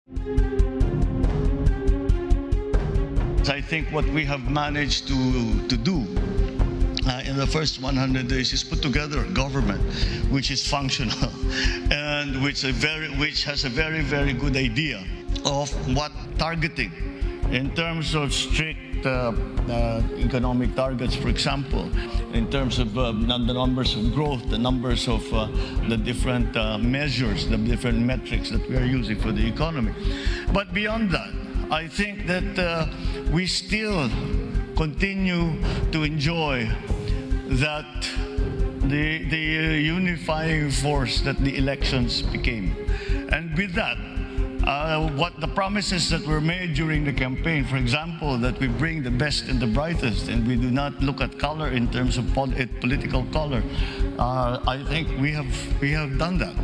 I think what we have managed to do in the first 100 days is put together a government which is functional and which has a very, very good idea of what targeting in terms of strict economic targets, for example, in terms of the numbers of growth, the numbers of the different measures, the different metrics that we are using for the economy. But beyond that, I think that we still continue to enjoy that the unifying force that the elections became. And with that, what the promises that were made during the campaign, for example, that we bring the best and the brightest and we do not look at color in terms of political color, I think we have done that.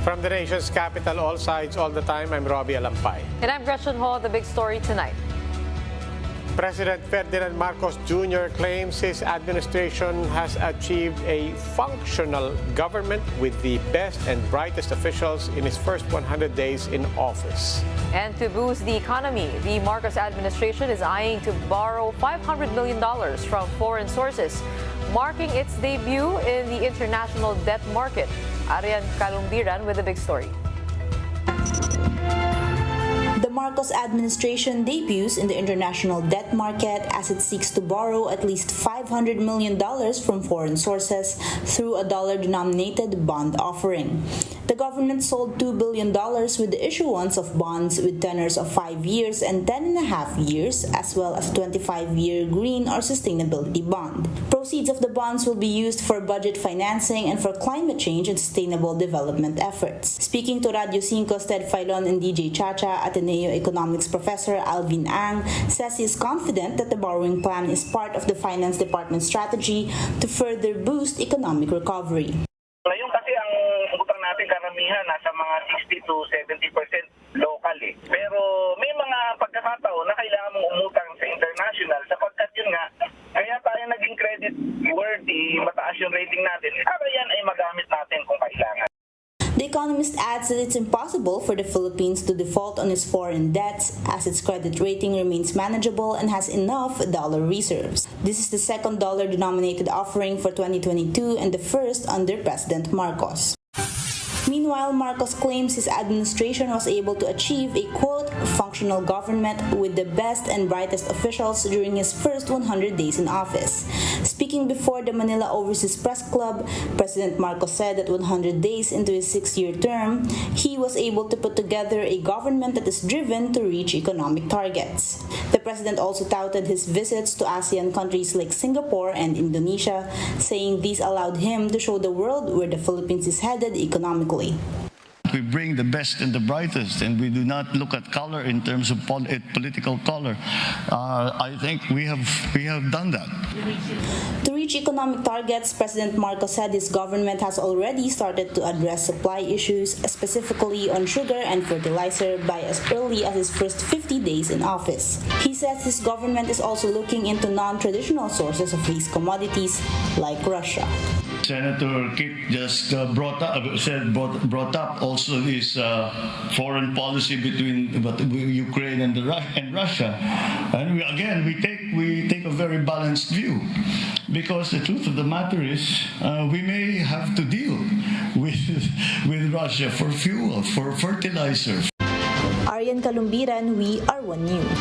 From the nation's capital, all sides, all the time, I'm Robbie Alampay. And I'm Gretchen Ho. The big story tonight. President Ferdinand Marcos Jr. claims his administration has achieved a functional government with the best and brightest officials in his first 100 days in office. And to boost the economy, the Marcos administration is eyeing to borrow $500 million from foreign sources, marking its debut in the international debt market. Arian Kalumbiran with the big story. The Marcos administration debuts in the international debt market as it seeks to borrow at least $500 million from foreign sources through a dollar-denominated bond offering. The government sold $2 billion with the issuance of bonds with tenors of 5 years and 10.5 years, as well as a 25-year green or sustainability bond. Proceeds of the bonds will be used for budget financing and for climate change and sustainable development efforts. Speaking to Radio 5's Ted Filon and DJ Chacha, Ateneo Economics Professor Alvin Ang says he is confident that the borrowing plan is part of the Finance Department's strategy to further boost economic recovery. Ngayon kasi ang utang natin karamihan nasa mga 60 to 70% local eh. Pero may mga pagkakataon na kailangan mong umutang sa international sapagkat yun nga, kaya tayo naging credit worthy, mataas yung rating natin. Para yan ay magamit natin kung kailangan. The Economist adds that it's impossible for the Philippines to default on its foreign debts as its credit rating remains manageable and has enough dollar reserves. This is the second dollar-denominated offering for 2022 and the first under President Marcos. Meanwhile, Marcos claims his administration was able to achieve a, quote, functional government with the best and brightest officials during his first 100 days in office. Speaking before the Manila Overseas Press Club, President Marcos said that 100 days into his 6-year term, he was able to put together a government that is driven to reach economic targets. The president also touted his visits to ASEAN countries like Singapore and Indonesia, saying these allowed him to show the world where the Philippines is headed economically. We bring the best and the brightest, and we do not look at color in terms of political color. I think we have done that. To reach economic targets, President Marcos said his government has already started to address supply issues, specifically on sugar and fertilizer, by as early as his first 50 days in office. He says his government is also looking into non-traditional sources of these commodities, like Russia. Senator Kip just brought up also this foreign policy between Ukraine and Russia, and we take a very balanced view, because the truth of the matter is we may have to deal with Russia for fuel, for fertilizer. Arian Kalumbiran, We Are One News.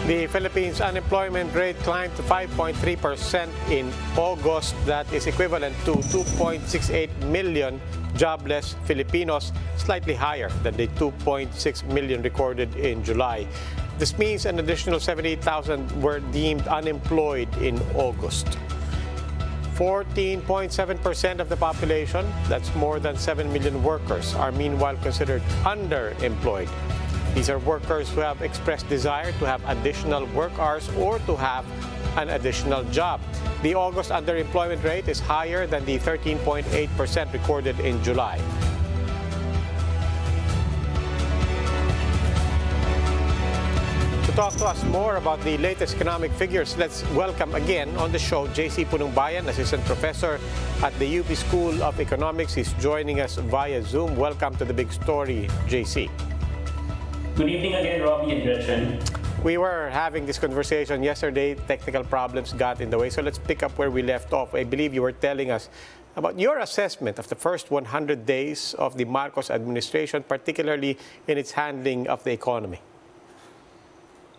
The Philippines' unemployment rate climbed to 5.3% in August. That is equivalent to 2.68 million jobless Filipinos, slightly higher than the 2.6 million recorded in July. This means an additional 78,000 were deemed unemployed in August. 14.7% of the population, that's more than 7 million workers, are meanwhile considered underemployed. These are workers who have expressed desire to have additional work hours or to have an additional job. The August underemployment rate is higher than the 13.8% recorded in July. To talk to us more about the latest economic figures, let's welcome again on the show JC Punongbayan, Assistant Professor at the UP School of Economics. He's joining us via Zoom. Welcome to The Big Story, JC. Good evening again, Robbie and Gretchen. We were having this conversation yesterday. Technical problems got in the way, so let's pick up where we left off. I believe you were telling us about your assessment of the first 100 days of the Marcos administration, particularly in its handling of the economy.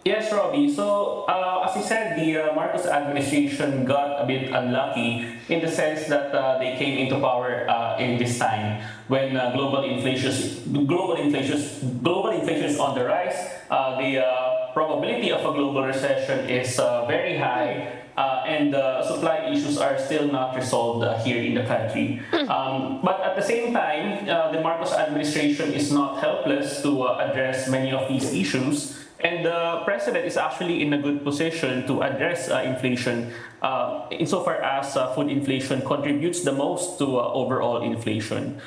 Yes, Robbie. So, as you said, the Marcos administration got a bit unlucky in the sense that they came into power in this time when global inflation is on the rise. The probability of a global recession is very high. And supply issues are still not resolved here in the country. But at the same time, the Marcos administration is not helpless to address many of these issues. And the president is actually in a good position to address inflation insofar as food inflation contributes the most to overall inflation.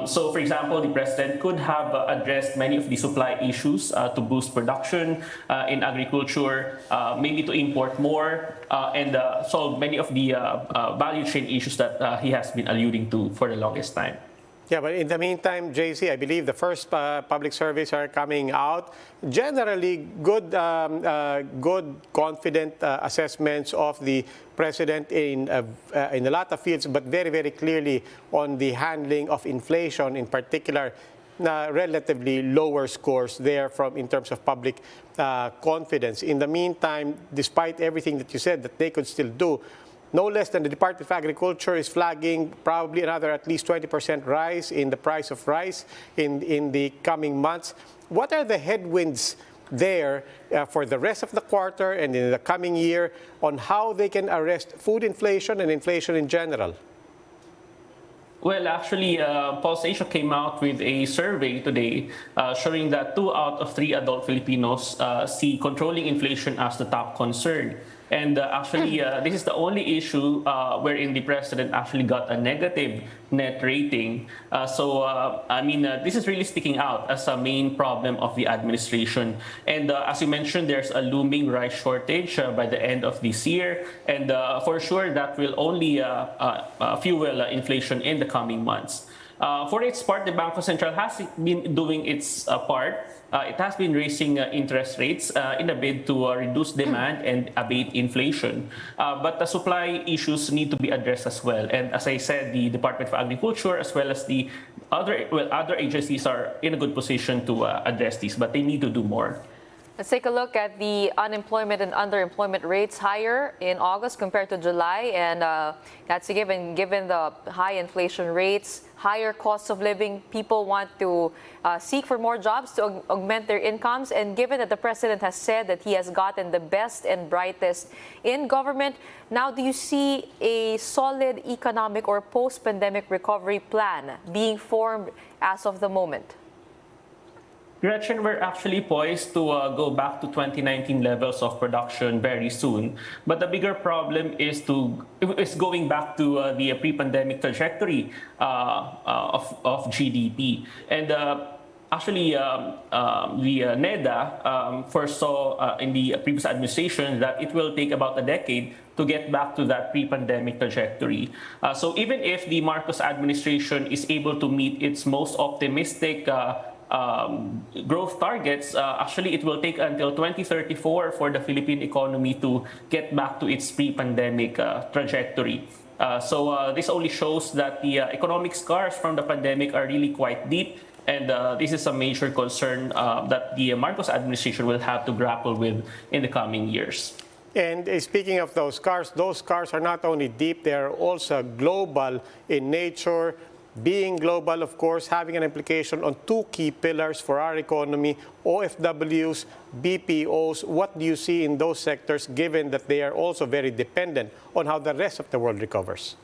So, for example, the president could have addressed many of the supply issues to boost production in agriculture, maybe to import more, and solve many of the value chain issues that he has been alluding to for the longest time. Yeah, but in the meantime, JC, I believe the first public surveys are coming out. Generally, good, confident assessments of the president in a lot of fields, but very, very clearly on the handling of inflation, in particular, relatively lower scores there in terms of public confidence. In the meantime, despite everything that you said that they could still do, no less than the Department of Agriculture is flagging probably another at least 20% rise in the price of rice in the coming months. What are the headwinds there for the rest of the quarter and in the coming year on how they can arrest food inflation and inflation in general? Well, actually, Pulse Asia came out with a survey today showing that 2 out of 3 adult Filipinos see controlling inflation as the top concern. And actually, this is the only issue wherein the president actually got a negative net rating. This is really sticking out as a main problem of the administration. And as you mentioned, there's a looming rice shortage by the end of this year. And for sure, that will only fuel inflation in the coming months. For its part, the Bangko Sentral has been doing its part. It has been raising interest rates in a bid to reduce demand and abate inflation. But the supply issues need to be addressed as well. And as I said, the Department of Agriculture as well as the other agencies are in a good position to address these, but they need to do more. Let's take a look at the unemployment and underemployment rates higher in August compared to July. And that's a given the high inflation rates, higher costs of living. People want to seek for more jobs to augment their incomes. And given that the president has said that he has gotten the best and brightest in government, now do you see a solid economic or post-pandemic recovery plan being formed as of the moment? Gretchen, we're actually poised to go back to 2019 levels of production very soon. But the bigger problem is going back to the pre-pandemic trajectory of GDP. And actually, the NEDA foresaw in the previous administration that it will take about a decade to get back to that pre-pandemic trajectory. So even if the Marcos administration is able to meet its most optimistic growth targets, actually it will take until 2034 for the Philippine economy to get back to its pre-pandemic trajectory. So this only shows that the economic scars from the pandemic are really quite deep, and this is a major concern that the Marcos administration will have to grapple with in the coming years. And speaking of those scars are not only deep, they are also global in nature. Being global, of course, having an implication on 2 key pillars for our economy, OFWs, BPOs. What do you see in those sectors, given that they are also very dependent on how the rest of the world recovers?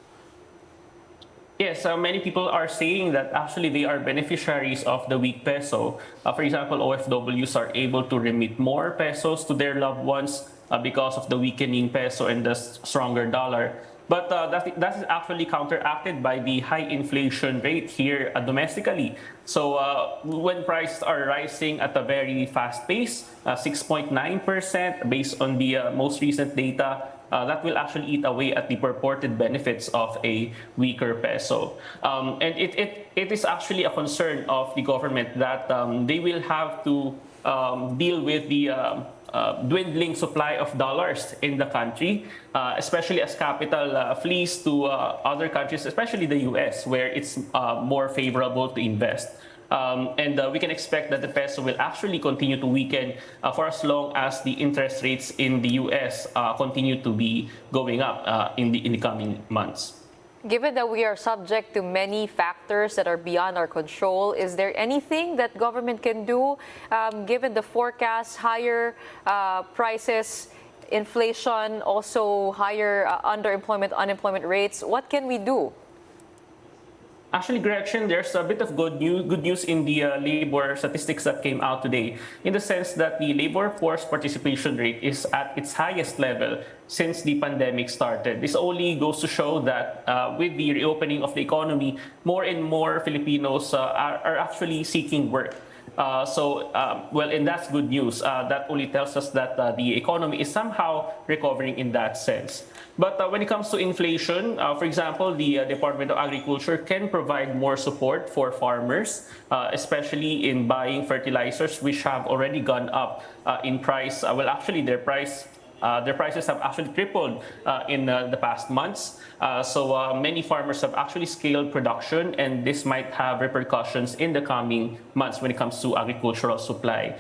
Yes, many people are saying that actually they are beneficiaries of the weak peso. For example, OFWs are able to remit more pesos to their loved ones because of the weakening peso and the stronger dollar. But that is actually counteracted by the high inflation rate here domestically. So when prices are rising at a very fast pace, 6.9% based on the most recent data, that will actually eat away at the purported benefits of a weaker peso. And it is actually a concern of the government that they will have to deal with the dwindling supply of dollars in the country, especially as capital flees to other countries, especially the US, where it's more favorable to invest. And we can expect that the peso will actually continue to weaken for as long as the interest rates in the US continue to be going up in the coming months. Given that we are subject to many factors that are beyond our control, is there anything that government can do given the forecast, higher prices, inflation, also higher underemployment, unemployment rates? What can we do? Actually, Gretchen, there's a bit of good news in the labor statistics that came out today, in the sense that the labor force participation rate is at its highest level since the pandemic started. This only goes to show that with the reopening of the economy, more and more Filipinos are actually seeking work. And that's good news. That only tells us that the economy is somehow recovering in that sense. But when it comes to inflation, for example, the Department of Agriculture can provide more support for farmers, especially in buying fertilizers, which have already gone up in price. Actually, their prices have actually tripled in the past months. So many farmers have actually scaled production, and this might have repercussions in the coming months when it comes to agricultural supply.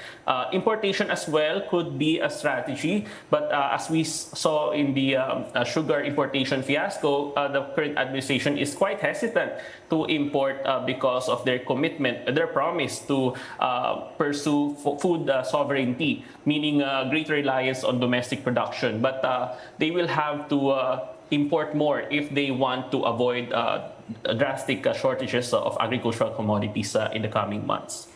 Importation as well could be a strategy, but as we saw in the sugar importation fiasco, the current administration is quite hesitant to import because of their commitment, their promise to pursue food sovereignty, meaning greater reliance on domestic production. But they will have to import more if they want to avoid drastic shortages of agricultural commodities in the coming months.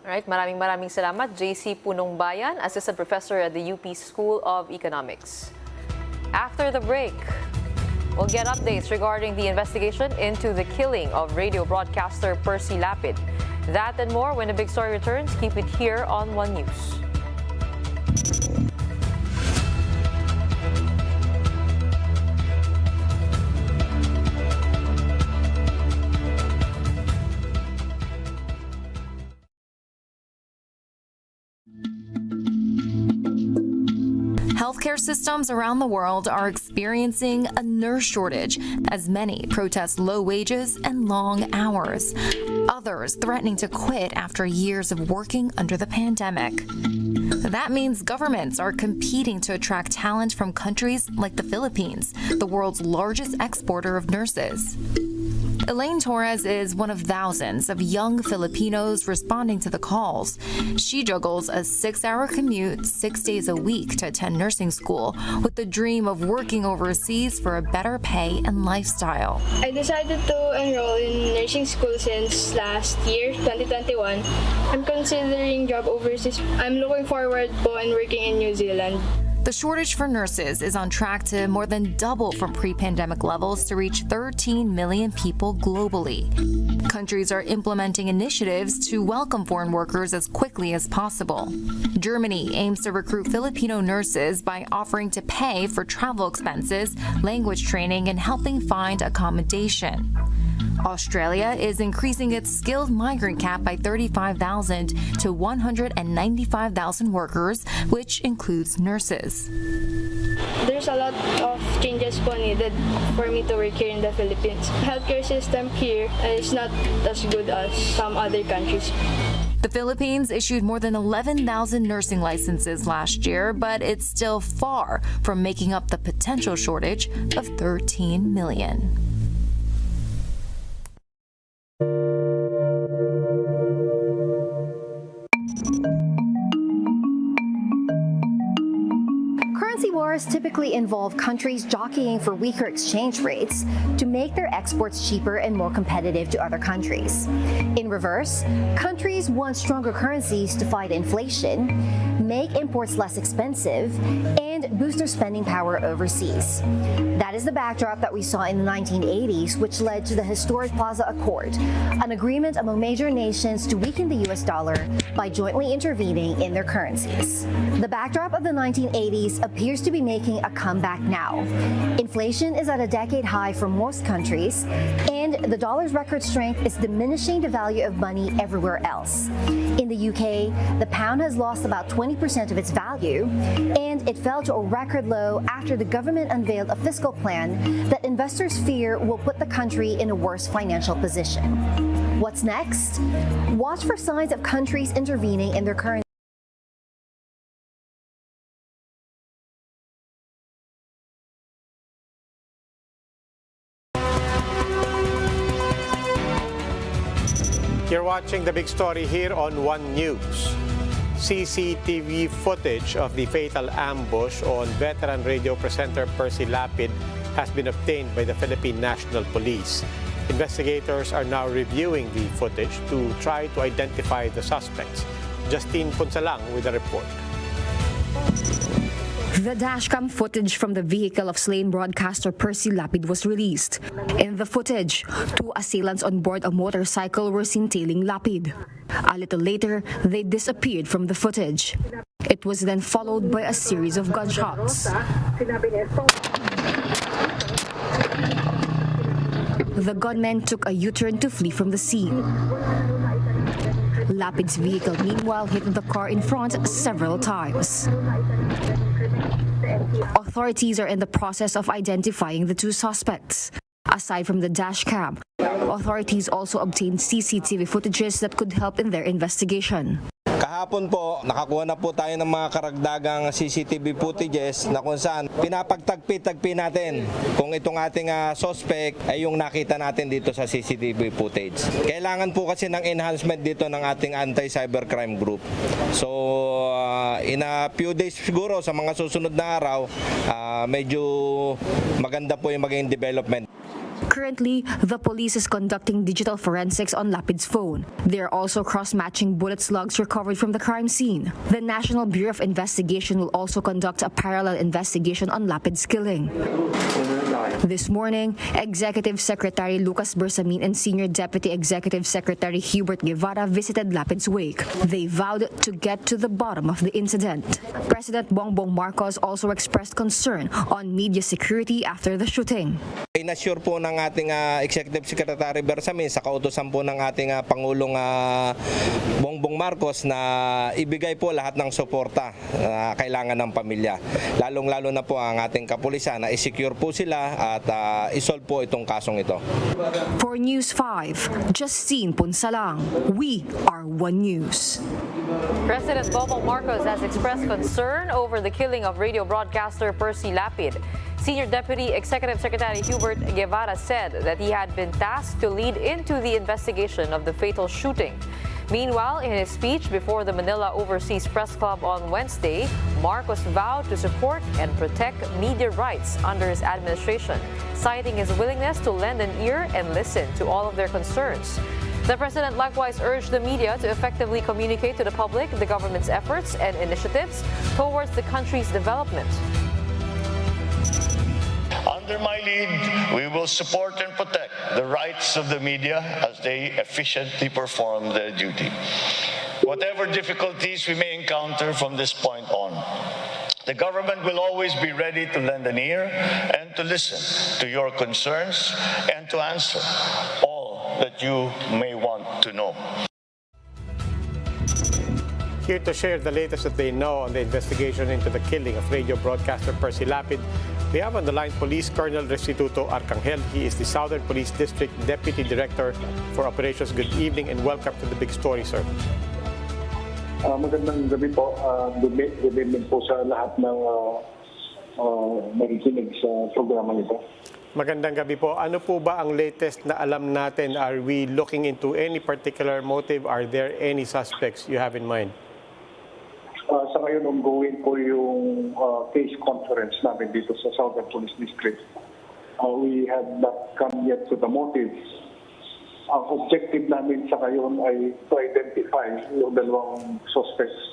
All right, maraming salamat, JC Punongbayan, Assistant Professor at the UP School of Economics. After the break, we'll get updates regarding the investigation into the killing of radio broadcaster Percy Lapid. That and more when the big story returns. Keep it here on One News. Healthcare systems around the world are experiencing a nurse shortage as many protest low wages and long hours. Others threatening to quit after years of working under the pandemic. That means governments are competing to attract talent from countries like the Philippines, the world's largest exporter of nurses. Elaine Torres is one of thousands of young Filipinos responding to the calls. She juggles a 6-hour commute 6 days a week to attend nursing school with the dream of working overseas for a better pay and lifestyle. I decided to enroll in nursing school since last year, 2021. I'm considering job overseas. I'm looking forward po in working in New Zealand. The shortage for nurses is on track to more than double from pre-pandemic levels to reach 13 million people globally. Countries are implementing initiatives to welcome foreign workers as quickly as possible. Germany aims to recruit Filipino nurses by offering to pay for travel expenses, language training, and helping find accommodation. Australia is increasing its skilled migrant cap by 35,000 to 195,000 workers, which includes nurses. There's a lot of changes po needed for me to work here in the Philippines. Healthcare system here is not as good as some other countries. The Philippines issued more than 11,000 nursing licenses last year, but it's still far from making up the potential shortage of 13 million. wars typically involve countries jockeying for weaker exchange rates to make their exports cheaper and more competitive to other countries. In reverse, countries want stronger currencies to fight inflation, make imports less expensive, and boost their spending power overseas. That is the backdrop that we saw in the 1980s, which led to the historic Plaza Accord, an agreement among major nations to weaken the US dollar by jointly intervening in their currencies. The backdrop of the 1980s appears to be making a comeback now. Inflation is at a decade high for most countries, and the dollar's record strength is diminishing the value of money everywhere else. In the UK, the pound has lost about 20% of its value, and it fell to a record low after the government unveiled a fiscal plan that investors fear will put the country in a worse financial position. What's next? Watch for signs of countries intervening in their currency. You're watching the big story here on One News. CCTV footage of the fatal ambush on veteran radio presenter Percy Lapid has been obtained by the Philippine National Police. Investigators are now reviewing the footage to try to identify the suspects. Justine Punsalang with a report. The dashcam footage from the vehicle of slain broadcaster Percy Lapid was released. In the footage, two assailants on board a motorcycle were seen tailing Lapid. A little later, they disappeared from the footage. It was then followed by a series of gunshots. The gunmen took a U-turn to flee from the scene. Lapid's vehicle, meanwhile, hit the car in front several times. Authorities are in the process of identifying the two suspects. Aside from the dashcam, authorities also obtained CCTV footages that could help in their investigation. Kahapon po, nakakuha na po tayo ng mga karagdagang CCTV footages na kung saan pinapagtagpi-tagpi natin kung itong ating suspect ay yung nakita natin dito sa CCTV footage. Kailangan po kasi ng enhancement dito ng ating anti-cybercrime group. So, in a few days siguro sa mga susunod na araw, medyo maganda po yung maging development. Currently, the police is conducting digital forensics on Lapid's phone. They are also cross-matching bullet slugs recovered from the crime scene. The National Bureau of Investigation will also conduct a parallel investigation on Lapid's killing. This morning, Executive Secretary Lucas Bersamin and Senior Deputy Executive Secretary Hubert Guevara visited Lapid's wake. They vowed to get to the bottom of the incident. President Bongbong Marcos also expressed concern on media security after the shooting. Inassure po ng ating Executive Secretary Bersamin sa kautusan po ng ating Pangulong Bongbong Marcos na ibigay po lahat ng suporta na kailangan ng pamilya. Lalong-lalo na po ang ating kapulisan na i-secure po sila at isolve po itong kasong ito. For News 5, Justine Punsalang, we are One News. President Bongbong Marcos has expressed concern over the killing of radio broadcaster Percy Lapid. Senior Deputy Executive Secretary Hubert Guevara said that he had been tasked to lead into the investigation of the fatal shooting. Meanwhile, in his speech before the Manila Overseas Press Club on Wednesday, Marcos vowed to support and protect media rights under his administration, citing his willingness to lend an ear and listen to all of their concerns. The president likewise urged the media to effectively communicate to the public the government's efforts and initiatives towards the country's development. Under my lead, we will support and protect the rights of the media as they efficiently perform their duty. Whatever difficulties we may encounter from this point on, the government will always be ready to lend an ear and to listen to your concerns and to answer all that you may want to know. Here to share the latest that they know on the investigation into the killing of radio broadcaster Percy Lapid, we have on the line Police Colonel Restituto Arcangel. He is the Southern Police District Deputy Director for Operations. Good evening and welcome to the big story, sir. Magandang gabi po. Good evening po sa lahat ng nakikinig sa programa nito. Magandang gabi po. Ano po ba ang latest na alam natin? Are we looking into any particular motive? Are there any suspects you have in mind? Sa ngayon ongoing po yung case conference namin dito sa Southern Police District. We have not come yet to the motives. Ang objective namin sa ngayon ay to identify yung dalawang suspects.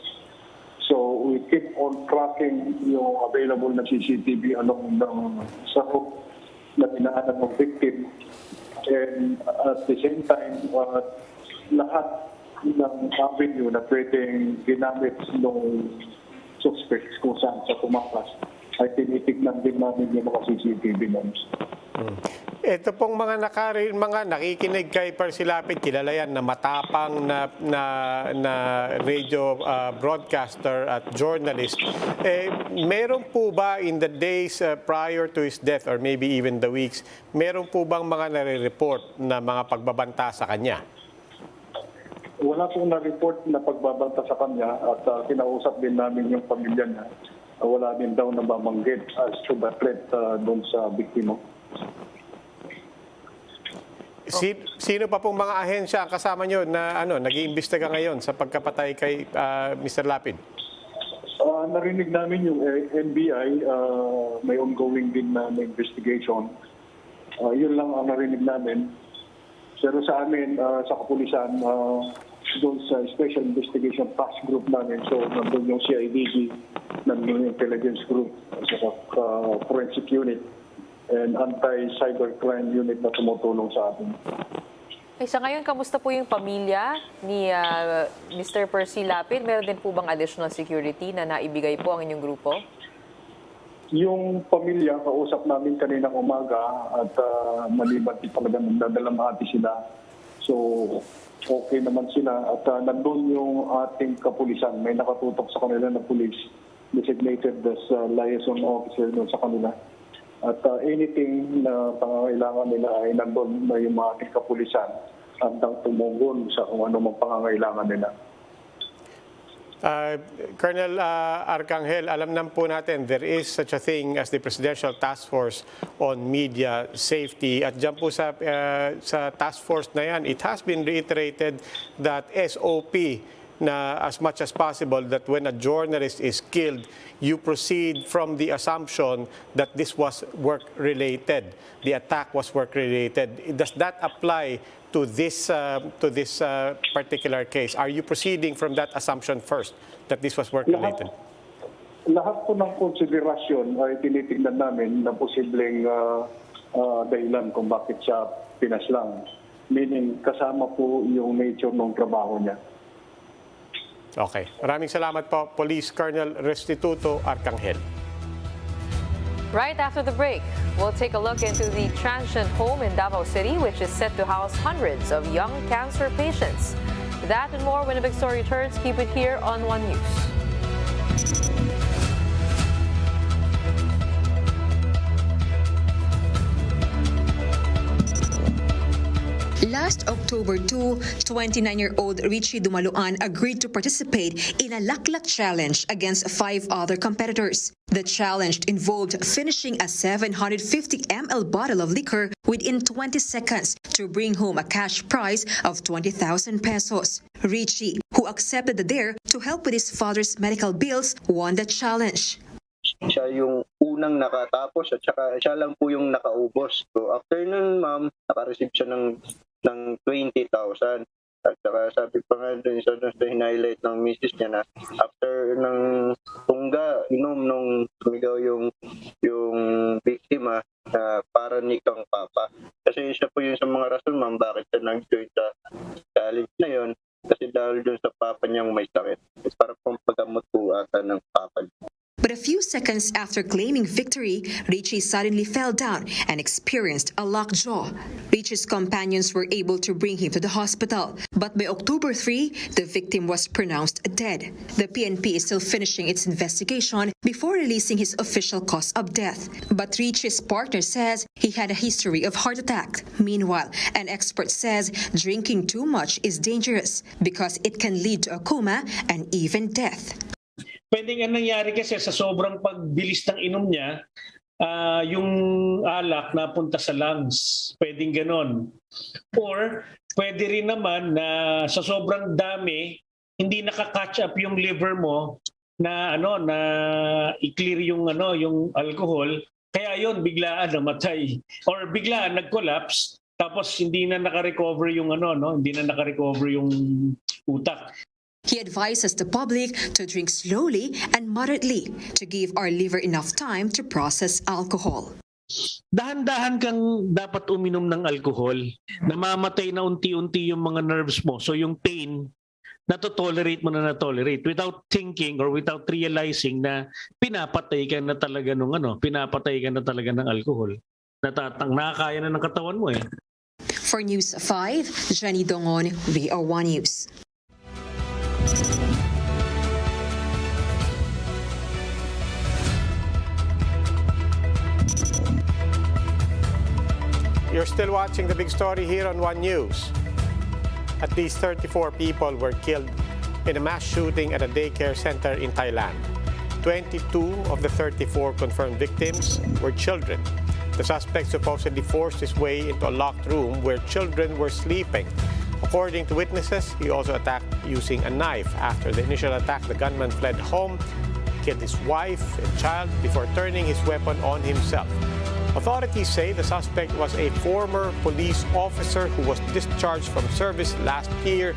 So we keep on tracking yung available na CCTV along sa route na dinaanan ng victim. And at the same time, lahat ng avenue na pwedeng ginamit ng suspects kung saan sa tumakas ay tinitignan din namin yung mga CCTV namin. Ito pong mga nakikinig kay Percy Lapid, kilala yan na matapang na radio broadcaster at journalist. Meron po ba in the days prior to his death or maybe even the weeks, meron po bang mga nare-report na mga pagbabanta sa kanya? Wala pong na-report na pagbabanta sa kanya at kinausap din namin yung pamilya niya. Wala din daw nababanggit as to the threat doon sa biktima. Sino pa pong mga ahensya ang kasama nyo na nag-iimbestiga ngayon sa pagkapatay kay Mr. Lapid? Narinig namin yung NBI, may ongoing din na investigation. Yun lang ang narinig namin. Pero sa amin, sa kapulisan, doon sa Special Investigation Task Group namin, so nandun yung CIDG, nandun yung Intelligence Group, sa Forensic Unit, and Anti-Cybercrime Unit na tumutulong sa atin. Sa ngayon, kamusta po yung pamilya ni Mr. Percy Lapid? Meron din po bang additional security na naibigay po ang inyong grupo? Yung pamilya, kausap namin kaninang umaga at maliban talaga nagdadalamhati sila. So, okay naman sila. At nandun yung ating kapulisan. May nakatutok sa kanila na police designated as liaison officer doon sa kanila. At anything na pangangailangan nila ay nandun na yung ating kapulisan handang tumunggon sa kung ano mang pangangailangan nila. Colonel Arcangel, alam naman po natin there is such a thing as the Presidential Task Force on Media Safety. At dyan po sa task force na yan, it has been reiterated that SOP na as much as possible that when a journalist is killed, you proceed from the assumption that this was work-related. The attack was work-related. Does that apply to this particular case? Are you proceeding from that assumption first, that this was work-related? Lahat po ng konsiderasyon ay tinitingnan namin na posibleng dahilan kung bakit siya pinaslang. Meaning, kasama po yung nature ng trabaho niya. Okay. Maraming salamat po, Police Colonel Restituto Arcangel. Right after the break, we'll take a look into the transient home in Davao City, which is set to house hundreds of young cancer patients. That and more when a big story returns. Keep it here on One News. Last October 2, 29-year-old Richie Dumaluan agreed to participate in a laklak challenge against 5 other competitors. The challenge involved finishing a 750 ml bottle of liquor within 20 seconds to bring home a cash prize of 20,000 pesos. Richie, who accepted the dare to help with his father's medical bills, won the challenge. Siya yung unang nakatapos at saka siya lang po yung nakaubos. So after nun, ma'am, naka-receive siya ng 20,000. At saka sabi pa nga dun sa highlight ng misis niya na after ng tungga, inom nung sumigaw yung biktima na para ni kang papa. Kasi siya po yung sa mga rason, ma'am, bakit siya nag-join sa challenge na yon. Kasi dahil dun sa papa niyang may sakit. Para pong paggamot po ata ng papa niya. But a few seconds after claiming victory, Richie suddenly fell down and experienced a lockjaw. Richie's companions were able to bring him to the hospital, but by October 3, the victim was pronounced dead. The PNP is still finishing its investigation before releasing his official cause of death. But Richie's partner says he had a history of heart attack. Meanwhile, an expert says drinking too much is dangerous because it can lead to a coma and even death. Pwede nga nangyari kasi sa sobrang pagbilis ng inom niya, yung alak napunta sa lungs. Pwedeng ganon. Or pwede rin naman na sa sobrang dami, hindi nakaka-catch up yung liver mo na i-clear yung yung alcohol, kaya yon biglaan namatay or biglaan nag-collapse tapos hindi na naka-recover yung hindi na naka-recover yung utak. He advises the public to drink slowly and moderately to give our liver enough time to process alcohol. Dahan-dahan kang dapat uminom ng alcohol. Namamatay na unti-unti yung mga nerves mo. So yung pain, na-tolerate mo na without thinking or without realizing na pinapatay ka na talaga ng alcohol. Nakakaya na ng katawan mo eh. For News 5, Jenny Dongon, VOA1 News. You're still watching the big story here on One News. At least 34 people were killed in a mass shooting at a daycare center in Thailand. 22 of the 34 confirmed victims were children. The suspect supposedly forced his way into a locked room where children were sleeping. According to witnesses, he also attacked using a knife. After the initial attack, the gunman fled home, killed his wife and child before turning his weapon on himself. Authorities say the suspect was a former police officer who was discharged from service last year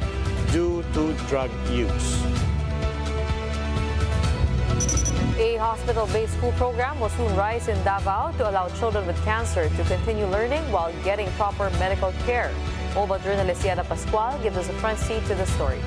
due to drug use. A hospital-based school program will soon rise in Davao to allow children with cancer to continue learning while getting proper medical care. Mobile journalist Yana Pascual gives us a front seat to the story.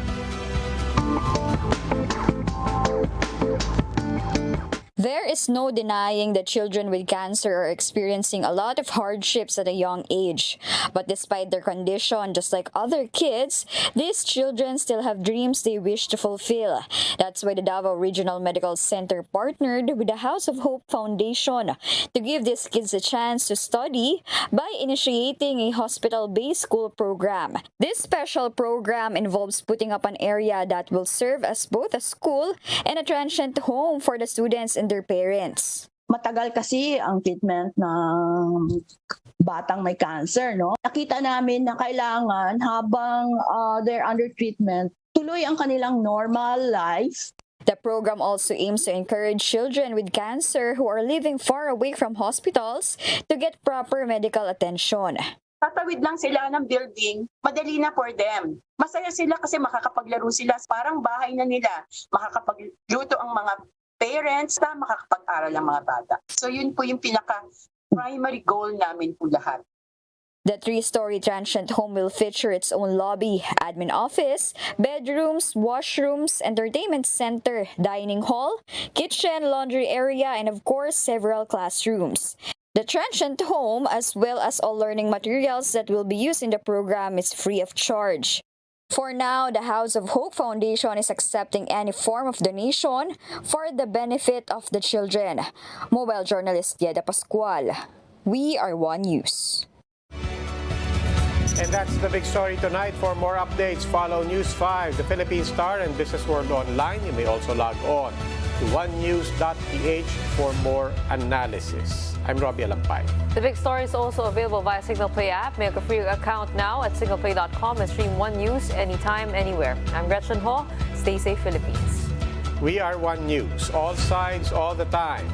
There is no denying that children with cancer are experiencing a lot of hardships at a young age. But despite their condition, just like other kids, these children still have dreams they wish to fulfill. That's why the Davao Regional Medical Center partnered with the House of Hope Foundation to give these kids a chance to study by initiating a hospital-based school program. This special program involves putting up an area that will serve as both a school and a transient home for the students and their parents. Matagal kasi ang treatment ng batang may cancer, no? Nakita namin na kailangan habang they're under treatment, tuloy ang kanilang normal life. The program also aims to encourage children with cancer who are living far away from hospitals to get proper medical attention. Tatawid lang sila ng building, madali na for them. Masaya sila kasi makakapaglaro sila, parang bahay na nila. Makakapagluto ang mga parents na makakapag-aral ang mga bata. So yun po yung pinaka-primary goal namin po lahat. The 3-story transient home will feature its own lobby, admin office, bedrooms, washrooms, entertainment center, dining hall, kitchen, laundry area, and of course, several classrooms. The transient home, as well as all learning materials that will be used in the program, is free of charge. For now, the House of Hope Foundation is accepting any form of donation for the benefit of the children. Mobile journalist Yeda Pascual. We are One News. And that's the big story tonight. For more updates, follow News 5, the Philippine Star, and Business World Online. You may also log on to onenews.ph for more analysis. I'm Robbie Alampay. The big story is also available via Signal Play app. Make a free account now at signalplay.com and stream One News anytime, anywhere. I'm Gretchen Ho. Stay safe, Philippines. We are One News. All sides, all the time.